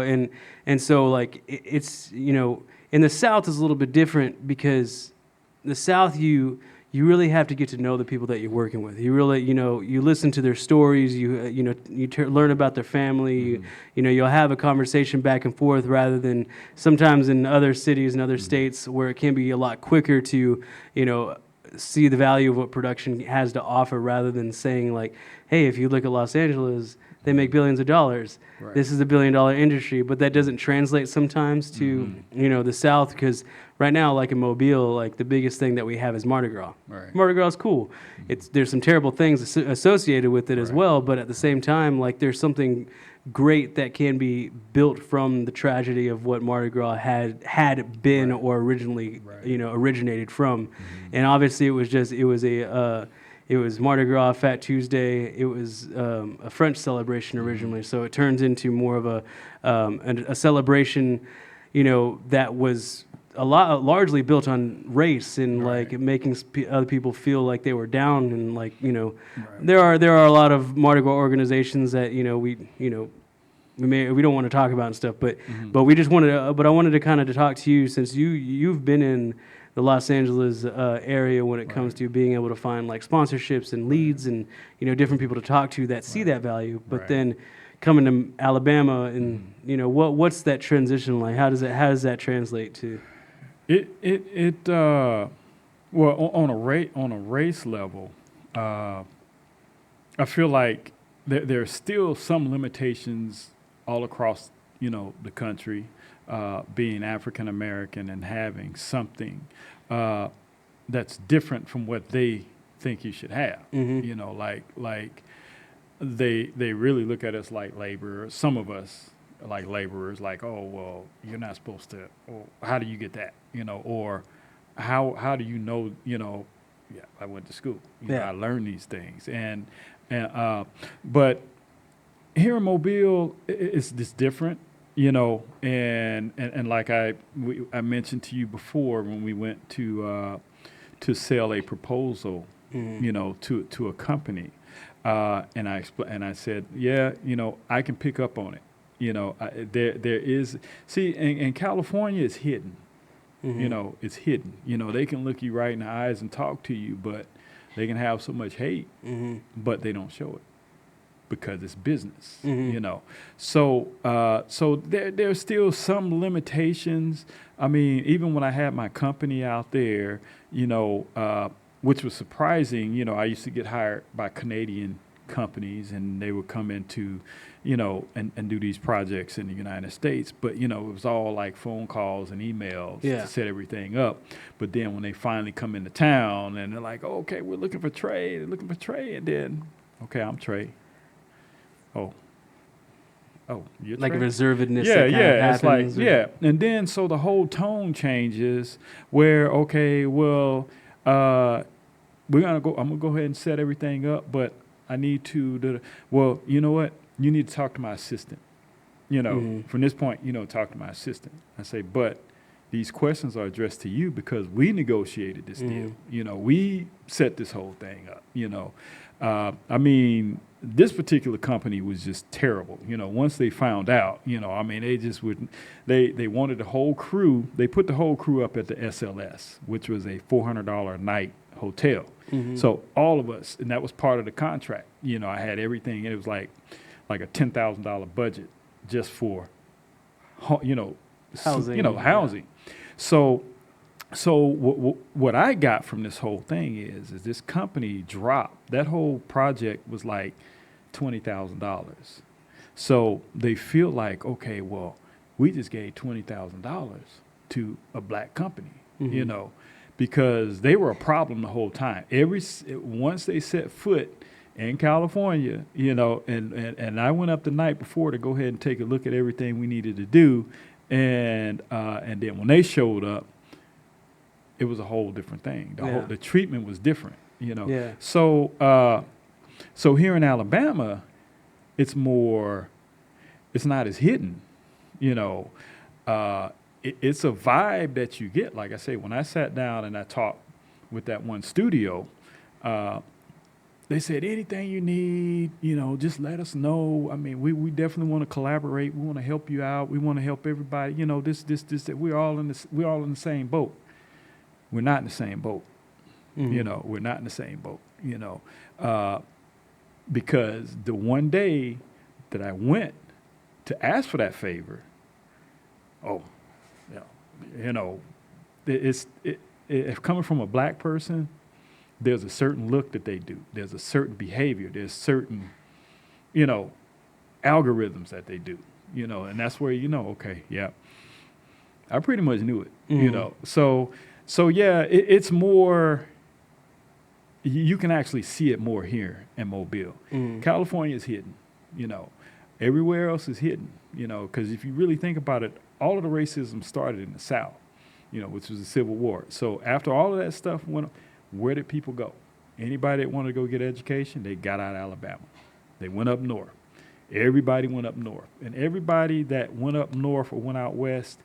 like it's in the South is a little bit different because the South you really have to get to know the people that you're working with. You really, you listen to their stories. You learn about their family. You'll have a conversation back and forth rather than sometimes in other cities and other states where it can be a lot quicker to, see the value of what production has to offer rather than saying like, hey, if you look at Los Angeles, they make billions of dollars. This is a $1 billion industry, but that doesn't translate sometimes to the South because right now, like in Mobile, like the biggest thing that we have is Mardi Gras. Mardi Gras is cool. There's some terrible things associated with it as well, but at the same time, like there's something great that can be built from the tragedy of what Mardi Gras had been or originally originated from, and obviously it was Mardi Gras, Fat Tuesday. It was a French celebration originally, so it turns into more of a celebration, that was largely built on race and like making other people feel like they were down and like there are a lot of Mardi Gras organizations that we don't want to talk about and stuff, but we just wanted to, but I wanted to kind of talk to you since you've been in the Los Angeles area when it comes to being able to find like sponsorships and leads and different people to talk to that see that value, but then coming to Alabama and what's that transition like? How does that translate to? Well on a race level, I feel like there are still some limitations all across the country, being African American and having something that's different from what they think you should have. Like they really look at us like laborers. Some of us like laborers, like, oh well, you're not supposed to. Or how do you get that? Or how do you know? Yeah, I went to school. I learned these things, but here in Mobile, it's just different, you know, and like I mentioned to you before when we went to sell a proposal, you know, to a company, and I said, yeah, you know, I can pick up on it, you know, there is, see, in California it's hidden, you know, it's hidden, you know, they can look you right in the eyes and talk to you, but they can have so much hate, but they don't show it. Because it's business, you know. So there's still some limitations. I mean, even when I had my company out there, you know, which was surprising, you know, I used to get hired by Canadian companies and they would come into, you know, and do these projects in the United States. But, you know, it was all like phone calls and emails to set everything up. But then when they finally come into town and they're like, oh, okay, we're looking for Tre, and then, okay, I'm Tre. Oh, you're like Tre? a reservedness. Yeah, that kind of it's like, happens, or- yeah. And then, so the whole tone changes where, okay, well, I'm going to go ahead and set everything up, but I need to, well, you know what? You need to talk to my assistant. You know, from this point, you know, talk to my assistant. I say, but these questions are addressed to you because we negotiated this deal. You know, we set this whole thing up, you know. I mean, this particular company was just terrible. You know, once they found out, you know, I mean, they just wouldn't, they wanted the whole crew, they put the whole crew up at the SLS, which was a $400 a night hotel. So all of us, and that was part of the contract. You know, I had everything, and it was like a $10,000 budget just for, you know, Housing. You know, housing. So what I got from this whole thing is this company dropped. That whole project was like $20,000. So they feel like, okay, well, we just gave $20,000 to a black company, you know, because they were a problem the whole time. Once they set foot in California, you know, and I went up the night before to go ahead and take a look at everything we needed to do, and then when they showed up, it was a whole different thing. The treatment was different, you know. Yeah. So here in Alabama, it's not as hidden, you know. It's a vibe that you get. Like I say, when I sat down and I talked with that one studio, they said, anything you need, you know, just let us know. I mean, we definitely want to collaborate. We want to help you out. We want to help everybody. You know, this. That we're all in the same boat. We're not in the same boat. You know, we're not in the same boat. You know, because the one day that I went to ask for that favor, you know, it's coming from a black person. There's a certain look that they do. There's a certain behavior. There's certain, you know, algorithms that they do, you know, and that's where, you know, okay, yeah, I pretty much knew it, you know. So yeah, it's more, you can actually see it more here in Mobile. California is hidden, you know. Everywhere else is hidden, you know, because if you really think about it, all of the racism started in the South, you know, which was the Civil War. So after all of that stuff went, where did people go? Anybody that wanted to go get education, they got out of Alabama. They went up north. Everybody went up north. And everybody that went up north or went out west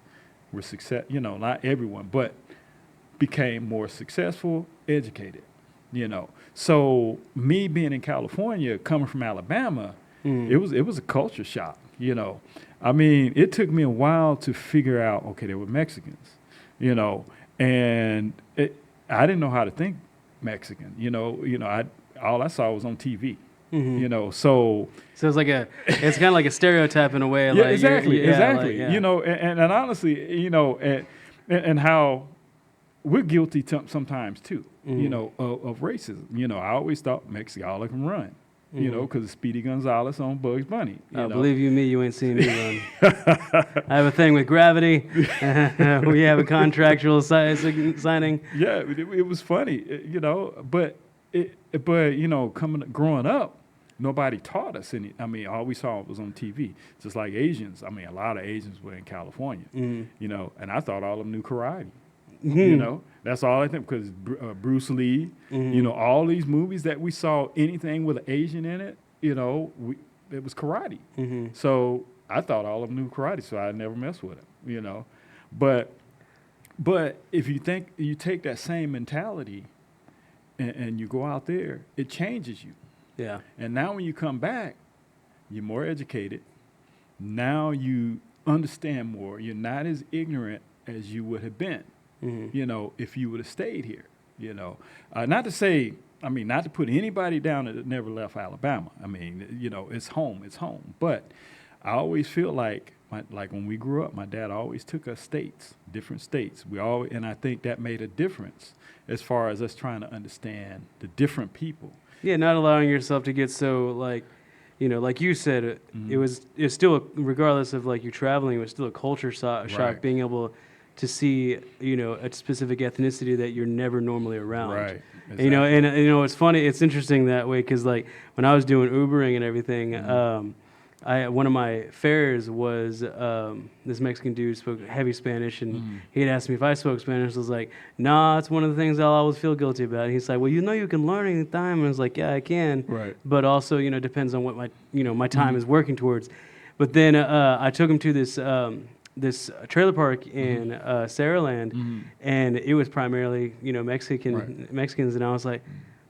were success, you know, not everyone, but became more successful, educated, you know. So me being in California, coming from Alabama, it was a culture shock, you know. I mean, it took me a while to figure out, okay, they were Mexicans, you know, and I didn't know how to think Mexican, you know, all I saw was on TV, you know, so it's like it's kind of like a stereotype in a way. Yeah, like exactly. Like, you know, and honestly, you know, and how we're guilty sometimes too, you know, of racism. You know, I always thought Mexico, all of them run. You know, because Speedy Gonzalez on Bugs Bunny. Believe you me, you ain't seen me run. I have a thing with gravity. We have a contractual signing. Yeah, it was funny, you know, but you know, growing up, nobody taught us any. I mean, all we saw was on TV. Just like Asians. I mean, a lot of Asians were in California, you know, and I thought all of them knew karate. You know, that's all I think, because Bruce Lee, you know, all these movies that we saw, anything with an Asian in it, you know, it was karate. Mm-hmm. So I thought all of them knew karate, so I never messed with them, you know. But if you take that same mentality and you go out there, it changes you. Yeah. And now when you come back, you're more educated. Now you understand more. You're not as ignorant as you would have been, you know, if you would have stayed here, you know. Not to put anybody down that never left Alabama. I mean, you know, it's home. But I always feel like when we grew up, my dad always took us different states. And I think that made a difference as far as us trying to understand the different people. Yeah, not allowing yourself to get so like, you know, like you said, it's still regardless of like you traveling, it was still a culture shock Right. being able to see, you know, a specific ethnicity that you're never normally around. Right. You know, and you know, it's funny, it's interesting that way because like when I was doing Ubering and everything, one of my fares was this Mexican dude spoke heavy Spanish, and he had asked me if I spoke Spanish. I was like, nah, it's one of the things I'll always feel guilty about. And he's like, well, you know, you can learn anytime. And I was like, yeah, I can. Right. But also, you know, depends on what my time is working towards. But then I took him to this trailer park in Saraland, and it was primarily, you know, Mexicans, and I was like,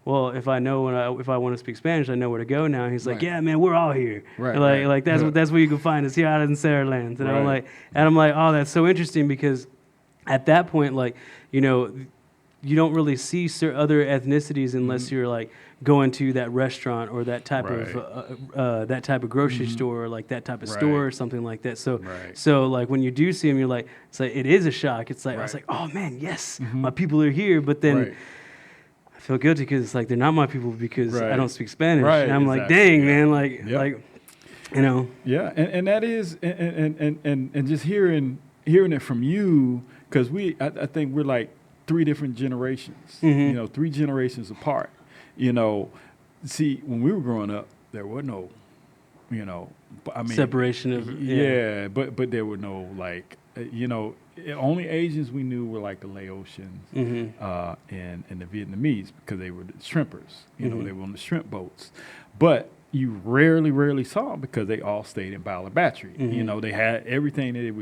well, if I want to speak Spanish, I know where to go now. And he's like, yeah, man, we're all here. Right, And like that's where you can find us here out in Saraland. And I'm like, oh, that's so interesting because at that point, like, you know, you don't really see other ethnicities unless you're like going to that restaurant or that type of grocery store or like that type of store or something like that. So like when you do see them, you're like, it's like it is a shock. It's like I was like, oh man, yes, my people are here. But then I feel guilty because it's like they're not my people because I don't speak Spanish. Right, And I'm like, dang, man, like you know. Yeah, and that is and just hearing it from you, because I think we're like 3 different generations, you know, 3 generations apart. You know, see, when we were growing up, there was no, you know, I mean, separation of but there were no like, you know, only Asians we knew were like the Laotians and the Vietnamese because they were the shrimpers. You know, they were on the shrimp boats, but you rarely saw them because they all stayed in Violet Battery. You know, they had everything that they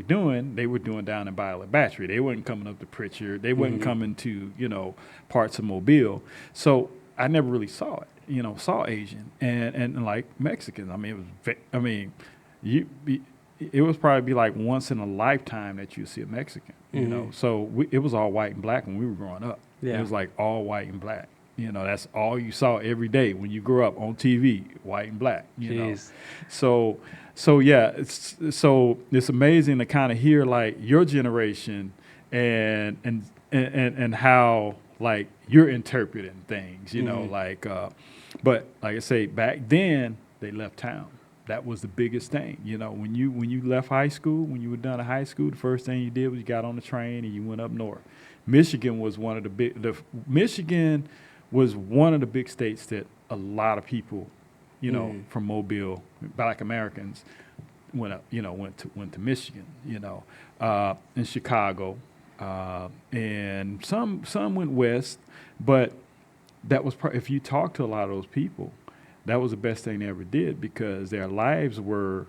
were doing down in Violet Battery. They wasn't coming up to Pritchard. They wasn't coming to, you know, parts of Mobile. So I never really saw it, you know, saw Asian and like Mexicans. I mean, it was probably like once in a lifetime that you see a Mexican, you know. So it was all white and black when we were growing up. Yeah. It was like all white and black. You know, that's all you saw every day when you grew up on TV, white and black. You know, so yeah, it's amazing to kind of hear like your generation and how like you're interpreting things. You know, like, but like I say, back then they left town. That was the biggest thing. You know, when you left high school, when you were done at high school, the first thing you did was you got on the train and you went up north. Michigan was one of the big states that a lot of people, you know, from Mobile, Black Americans, went to Michigan, you know, in Chicago, and some went west, but that was if you talk to a lot of those people, that was the best thing they ever did because their lives were,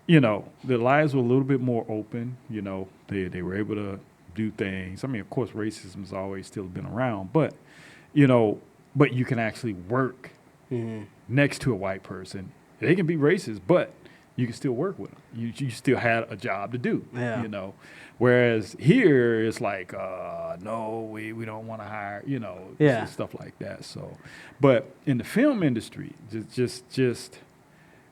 you know, a little bit more open. You know, they were able to do things. I mean, of course, racism has always still been around, but, you know, but you can actually work next to a white person. They can be racist, but you can still work with them. You still had a job to do, you know. Whereas here, it's like, no, we don't want to hire, you know, stuff like that. So, but in the film industry, just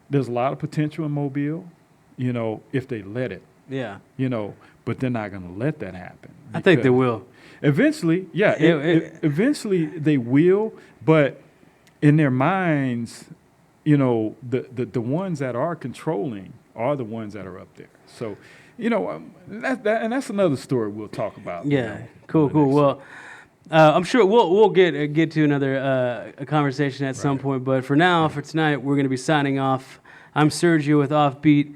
there's a lot of potential in Mobile, you know, if they let it. Yeah. You know, but they're not going to let that happen. I think they will. Eventually, eventually they will, but in their minds, you know, the ones that are controlling are the ones that are up there. So, you know, that's another story we'll talk about. Yeah, you know, cool. Well, I'm sure we'll get to another a conversation at some point. But for now, for tonight, we're going to be signing off. I'm Sergio with Offbeat.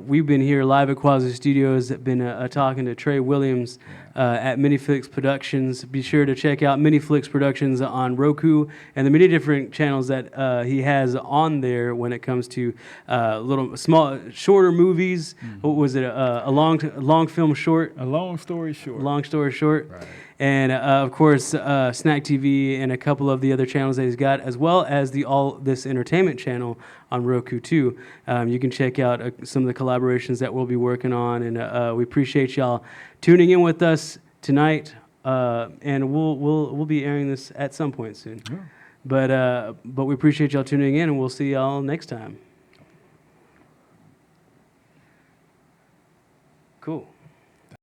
We've been here live at Quasi Studios. Been talking to Tre Williams, at Miniflyx Productions. Be sure to check out Miniflyx Productions on Roku and the many different channels that he has on there when it comes to little, small, shorter movies. What was it? A long film short? A long story short. Long story short. Right. And of course, Snack TV and a couple of the other channels that he's got, as well as the All This Entertainment channel on Roku too. You can check out some of the collaborations that we'll be working on, and we appreciate y'all tuning in with us tonight. And we'll be airing this at some point soon. Yeah. But we appreciate y'all tuning in, and we'll see y'all next time. Cool.